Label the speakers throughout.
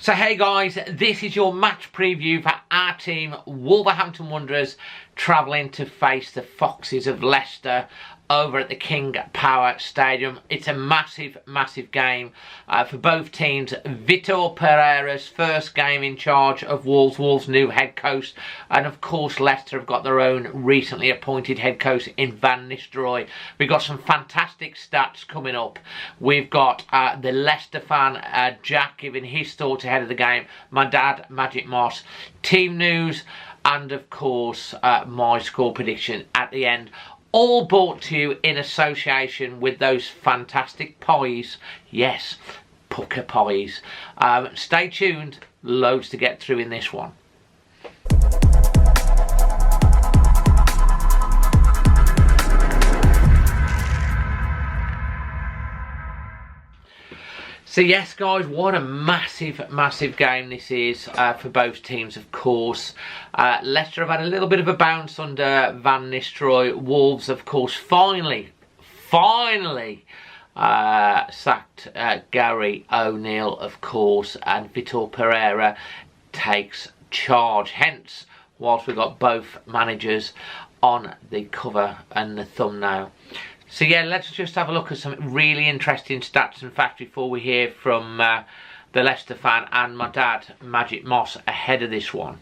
Speaker 1: So hey guys, this is your match preview for our team, Wolverhampton Wanderers, travelling to face the Foxes of Leicester over at the King Power Stadium. It's a massive, massive game for both teams. Vitor Pereira's first game in charge of Wolves' new head coach, and of course Leicester have got their own recently appointed head coach in Van Nistelrooy. We've got some fantastic stats coming up. We've got the Leicester fan Jack giving his thoughts ahead of the game, my dad Magic Moss, team news, and of course my score prediction at the end. All brought to you in association with those fantastic pies. Yes, pucker pies. Stay tuned, loads to get through in this one. So yes guys, what a massive, massive game this is for both teams, of course. Leicester have had a little bit of a bounce under Van Nistelrooy. Wolves, of course, finally sacked Gary O'Neill, of course, and Vitor Pereira takes charge. Hence, whilst we've got both managers on the cover and the thumbnail. So yeah, let's just have a look at some really interesting stats and facts before we hear from the Leicester fan and my dad, Magic Moss, ahead of this one.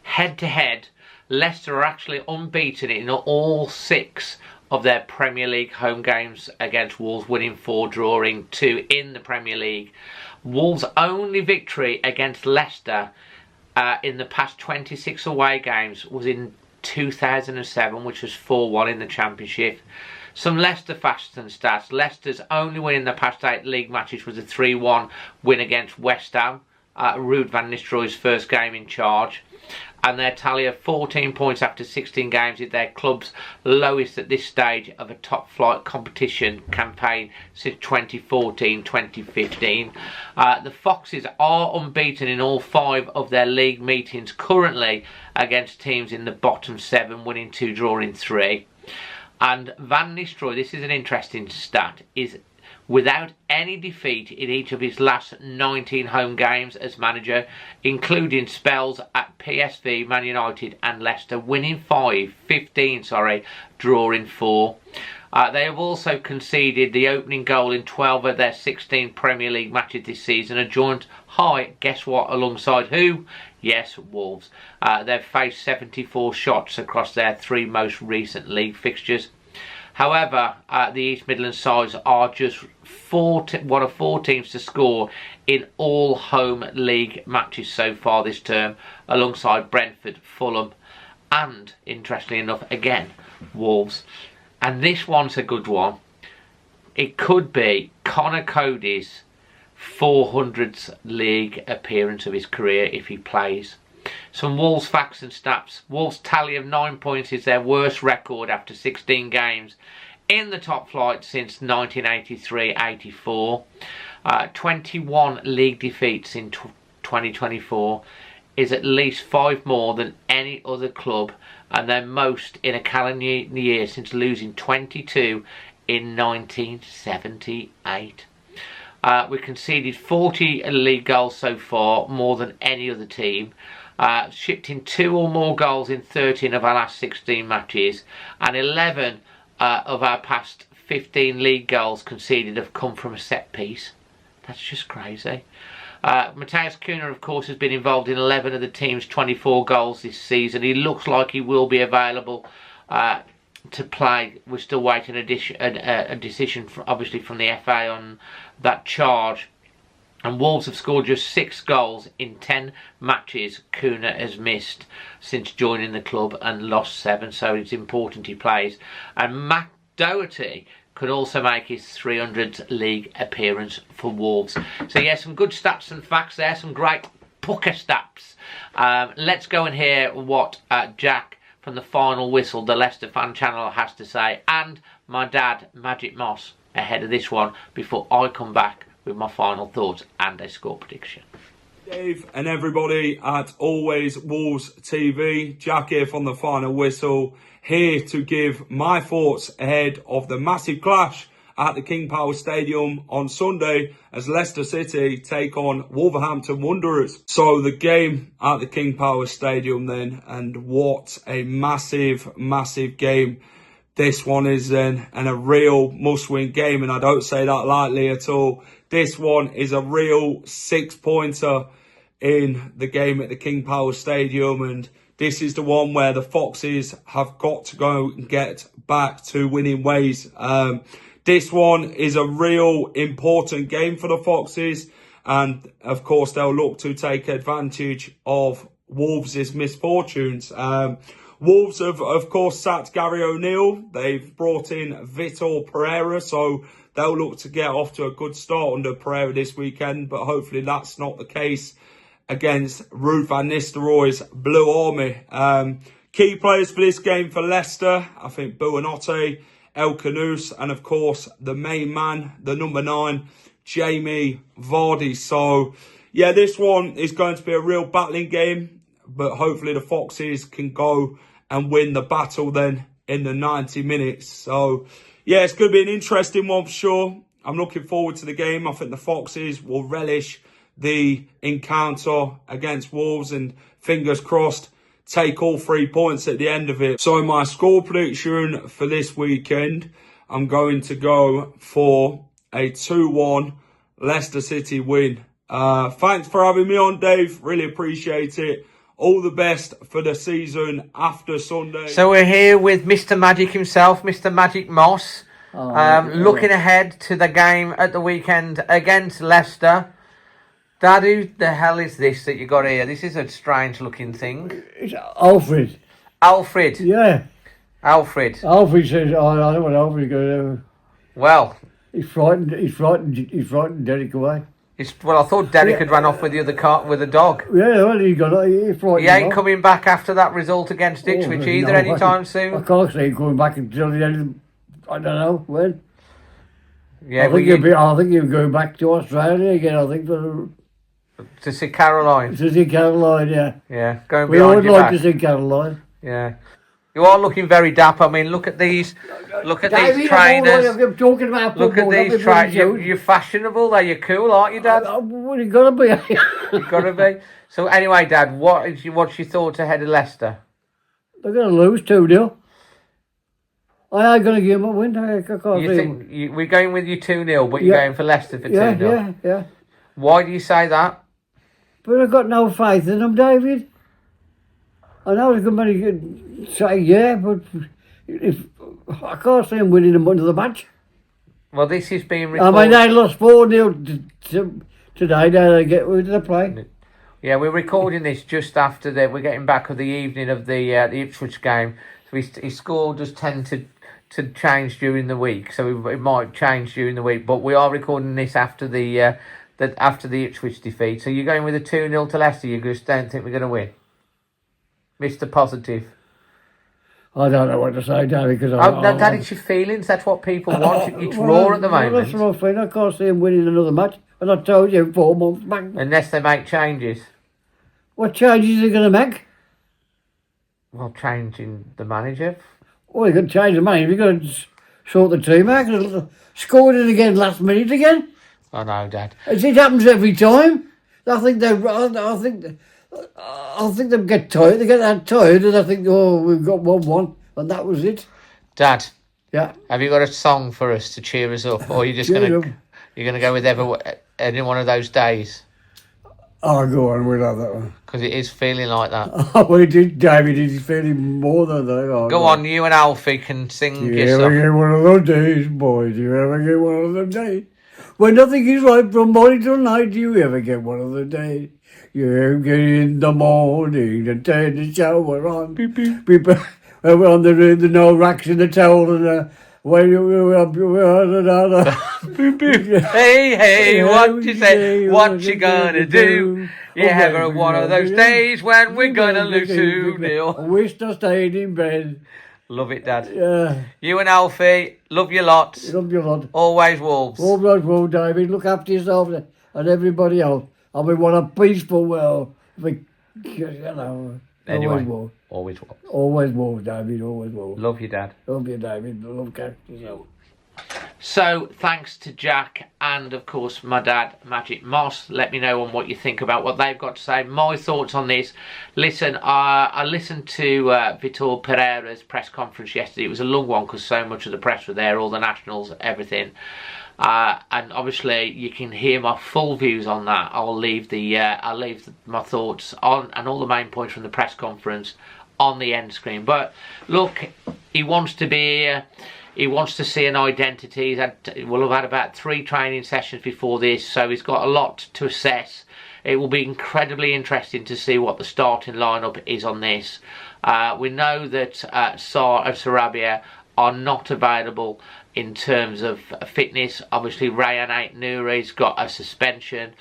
Speaker 1: Head to head, Leicester are actually unbeaten in all 6 of their Premier League home games against Wolves, winning 4, drawing 2 in the Premier League. Wolves' only victory against Leicester in the past 26 away games was in 2007, which was 4-1 in the Championship. Some Leicester facts and stats. Leicester's only win in the past 8 league matches was a 3-1 win against West Ham, Ruud van Nistelrooy's first game in charge. And their tally of 14 points after 16 games is their club's lowest at this stage of a top flight competition campaign since 2014-2015. The Foxes are unbeaten in all 5 of their league meetings currently against teams in the bottom 7, winning 2, drawing 3. And Van Nistelrooy, this is an interesting stat, is without any defeat in each of his last 19 home games as manager, including spells at PSV, Man United and Leicester, winning 15, drawing 4. They have also conceded the opening goal in 12 of their 16 Premier League matches this season, a joint high, guess what, alongside who? Yes, Wolves. They've faced 74 shots across their 3 most recent league fixtures. However, the East Midlands sides are just one of 4 teams to score in all home league matches so far this term, alongside Brentford, Fulham, and, interestingly enough, again, Wolves. And this one's a good one. It could be Connor Cody's 400th league appearance of his career if he plays. Some Wolves facts and stats. Wolves' tally of 9 points is their worst record after 16 games in the top flight since 1983-84. 21 league defeats in 2024 is at least 5 more than any other club, and their most in a calendar year since losing 22 in 1978. We conceded 40 league goals so far, more than any other team. Shipped in 2 or more goals in 13 of our last 16 matches, and 11 of our past 15 league goals conceded have come from a set piece. That's just crazy. Matheus Cunha, of course, has been involved in 11 of the team's 24 goals this season. He looks like he will be available to play. We're still waiting a decision, obviously, from the FA on that charge. And Wolves have scored just 6 goals in 10 matches Cunha has missed since joining the club, and lost 7, so it's important he plays. And Matt Doherty could also make his 300th league appearance for Wolves. So yeah, some good stats and facts there, some great pucker stats. Let's go and hear what Jack from the Final Whistle, the Leicester fan channel, has to say, and my dad, Magic Moss, ahead of this one, before I come back with my final thoughts and a score prediction.
Speaker 2: Dave and everybody at Always Wolves TV, Jack here from the Final Whistle, here to give my thoughts ahead of the massive clash at the King Power Stadium on Sunday as Leicester City take on Wolverhampton Wanderers. So the game at the King Power Stadium then, and what a massive, massive game this one is then, and a real must-win game, and I don't say that lightly at all. This one is a real 6-pointer in the game at the King Power Stadium, and this is the one where the Foxes have got to go and get back to winning ways. This one is a real important game for the Foxes, and of course they'll look to take advantage of Wolves' misfortunes. Wolves have, of course, sacked Gary O'Neill. They've brought in Vitor Pereira, so they'll look to get off to a good start under Pereira this weekend, but hopefully that's not the case against Ruud van Nistelrooy's Blue Army. Key players for this game for Leicester, I think Buonanotte, El Canous, and of course the main man, the number 9, Jamie Vardy. So yeah, this one is going to be a real battling game, but hopefully the Foxes can go and win the battle then in the 90 minutes. So yeah, it's going to be an interesting one for sure. I'm looking forward to the game. I think the Foxes will relish the encounter against Wolves and fingers crossed take all 3 points at the end of it. So my score prediction for this weekend, I'm going to go for a 2-1 Leicester City win. Thanks for having me on, Dave. Really appreciate it. All the best for the season after Sunday.
Speaker 1: So we're here with Mr. Magic himself, Mr. Magic Moss. Looking ahead to the game at the weekend against Leicester. Dad, who the hell is this that you got here? This is a strange looking thing.
Speaker 3: It's Alfred.
Speaker 1: Alfred?
Speaker 3: Yeah.
Speaker 1: Alfred.
Speaker 3: Alfred says, I don't know what Alfred's going to do.
Speaker 1: Well.
Speaker 3: He's frightened Derek away.
Speaker 1: Well, I thought Derek had run off with the other car with the dog.
Speaker 3: Yeah, well, he frightened
Speaker 1: He ain't coming back after that result against Ipswich either anytime soon.
Speaker 3: I can't see him coming back until the end of, I don't know when.
Speaker 1: Yeah,
Speaker 3: I think he'll go back to Australia again, I think,
Speaker 1: to see Caroline.
Speaker 3: To see Caroline, yeah.
Speaker 1: Yeah, going
Speaker 3: we
Speaker 1: behind
Speaker 3: would
Speaker 1: your
Speaker 3: like
Speaker 1: back.
Speaker 3: to see Caroline.
Speaker 1: Yeah. You are looking very dapper. I mean, look at these. Look at these trainers.
Speaker 3: I'm talking about
Speaker 1: look at these trainers. You're fashionable, though. You're cool, aren't you, Dad?
Speaker 3: Well, you got to be.
Speaker 1: You've got to be. So anyway, Dad, what's your thoughts ahead of Leicester?
Speaker 3: They're going to lose 2-0. I ain't going to give them a win. I can't
Speaker 1: you think we're going with you 2-0, but you're going for Leicester for 2-0?
Speaker 3: Yeah.
Speaker 1: Why do you say that?
Speaker 3: But I've got no faith in them, David. I know somebody could say yeah, but if I can't see them winning another match.
Speaker 1: Well, this is being recorded.
Speaker 3: I mean, they lost 4-0 today. Now they get rid of the play.
Speaker 1: Yeah, we're recording this just after we're getting back of the evening of the Ipswich game. So his score does tend to change during the week, so it might change during the week. But we are recording this after the Ipswich defeat. So you're going with a 2-0 to Leicester. You just don't think we're going to win, Mr. Positive.
Speaker 3: I don't know what to say, Daddy, because
Speaker 1: Dad, it's your feelings. That's what people want. It's raw at the moment.
Speaker 3: That's what I feel. I can't see him winning another match. And I told you 4 months back.
Speaker 1: Unless they make changes.
Speaker 3: What changes are they going to make?
Speaker 1: Well, changing the manager.
Speaker 3: Well, they're going to change the manager. They're going to sort the team out. Scored it again last minute again.
Speaker 1: I know, Dad.
Speaker 3: It happens every time. I think they'll get tired. They get that tired, and I think, oh, we've got 1-1, and that was it.
Speaker 1: Dad.
Speaker 3: Yeah.
Speaker 1: Have you got a song for us to cheer us up, or are you just going to go with any one of those days?
Speaker 3: Oh, go on, we'll have that one.
Speaker 1: Because it is feeling like that.
Speaker 3: Oh, well, David is feeling more than that. Oh,
Speaker 1: go on, you and Alfie can sing
Speaker 3: you
Speaker 1: your song.
Speaker 3: ever get one of those days, boys? You ever get one of them days? When nothing is right from morning till night, you ever get one of the days? You get in the morning and turn the shower on. Beep, beep. Beep, beep. On the no racks in the towel and when
Speaker 1: Hey, what you say? What you gonna do? You ever one of those days when we're gonna lose 2-0?
Speaker 3: I wish I stayed in bed.
Speaker 1: Love it, Dad.
Speaker 3: Yeah.
Speaker 1: You and Alfie, love you lots.
Speaker 3: Love you lot.
Speaker 1: Always Wolves.
Speaker 3: Always Wolves, David. Look after yourself and everybody else. I mean, what a peaceful world.
Speaker 1: Anyway,
Speaker 3: always Wolves.
Speaker 1: Always Wolves.
Speaker 3: Always Wolves, David. Always Wolves.
Speaker 1: Love you, Dad.
Speaker 3: Love you, David. Love yourself.
Speaker 1: So thanks to Jack and of course my dad Magic Moss. Let me know on what you think about what they've got to say. My thoughts on this. Listen, I listened to Vitor Pereira's press conference yesterday. It was a long one because so much of the press were there, all the nationals, everything. And obviously you can hear my full views on that. I'll leave my thoughts on and all the main points from the press conference on the end screen. But look, he wants to be here. He wants to see an identity. We'll have had about 3 training sessions before this, so he's got a lot to assess. It will be incredibly interesting to see what the starting lineup is on this. We know that Sarr and Sarabia are not available in terms of fitness. Obviously, Rayan Ait-Nouri's got a suspension,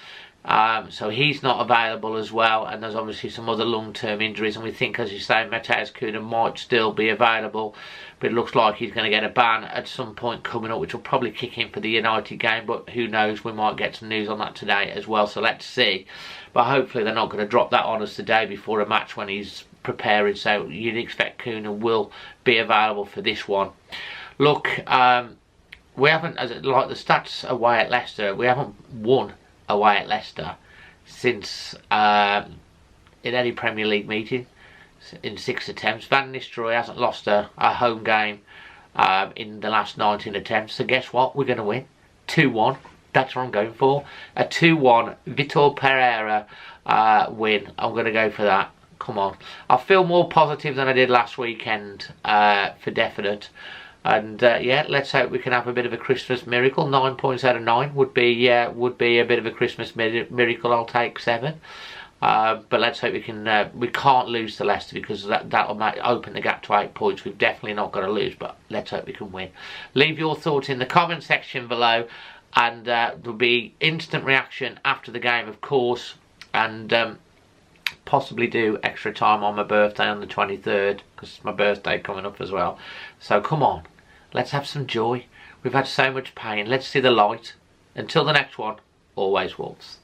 Speaker 1: so he's not available as well. And there's obviously some other long-term injuries, and we think, as you say, Matheus Cunha might still be available, but it looks like he's going to get a ban at some point coming up, which will probably kick in for the United game, but who knows, we might get some news on that today as well, so let's see. But hopefully they're not going to drop that on us today before a match when he's preparing, so you'd expect Cunha will be available for this one. Look, we haven't, like the stats away at Leicester, we haven't won away at Leicester since in any Premier League meeting in 6 attempts. Van Nistelrooy hasn't lost a home game in the last 19 attempts. So guess what? We're going to win 2-1. That's what I'm going for. A 2-1 Vitor Pereira win. I'm going to go for that. Come on. I feel more positive than I did last weekend for definite. And yeah, let's hope we can have a bit of a Christmas miracle. 9 points out of 9 would be a bit of a Christmas miracle. I'll take 7. But let's hope we can. We can't lose to Leicester because that'll open the gap to 8 points. We've definitely not got to lose, but let's hope we can win. Leave your thoughts in the comment section below, and there'll be instant reaction after the game, of course, and possibly do extra time on my birthday on the 23rd because it's my birthday coming up as well. So come on, let's have some joy. We've had so much pain. Let's see the light. Until the next one, always Wolves.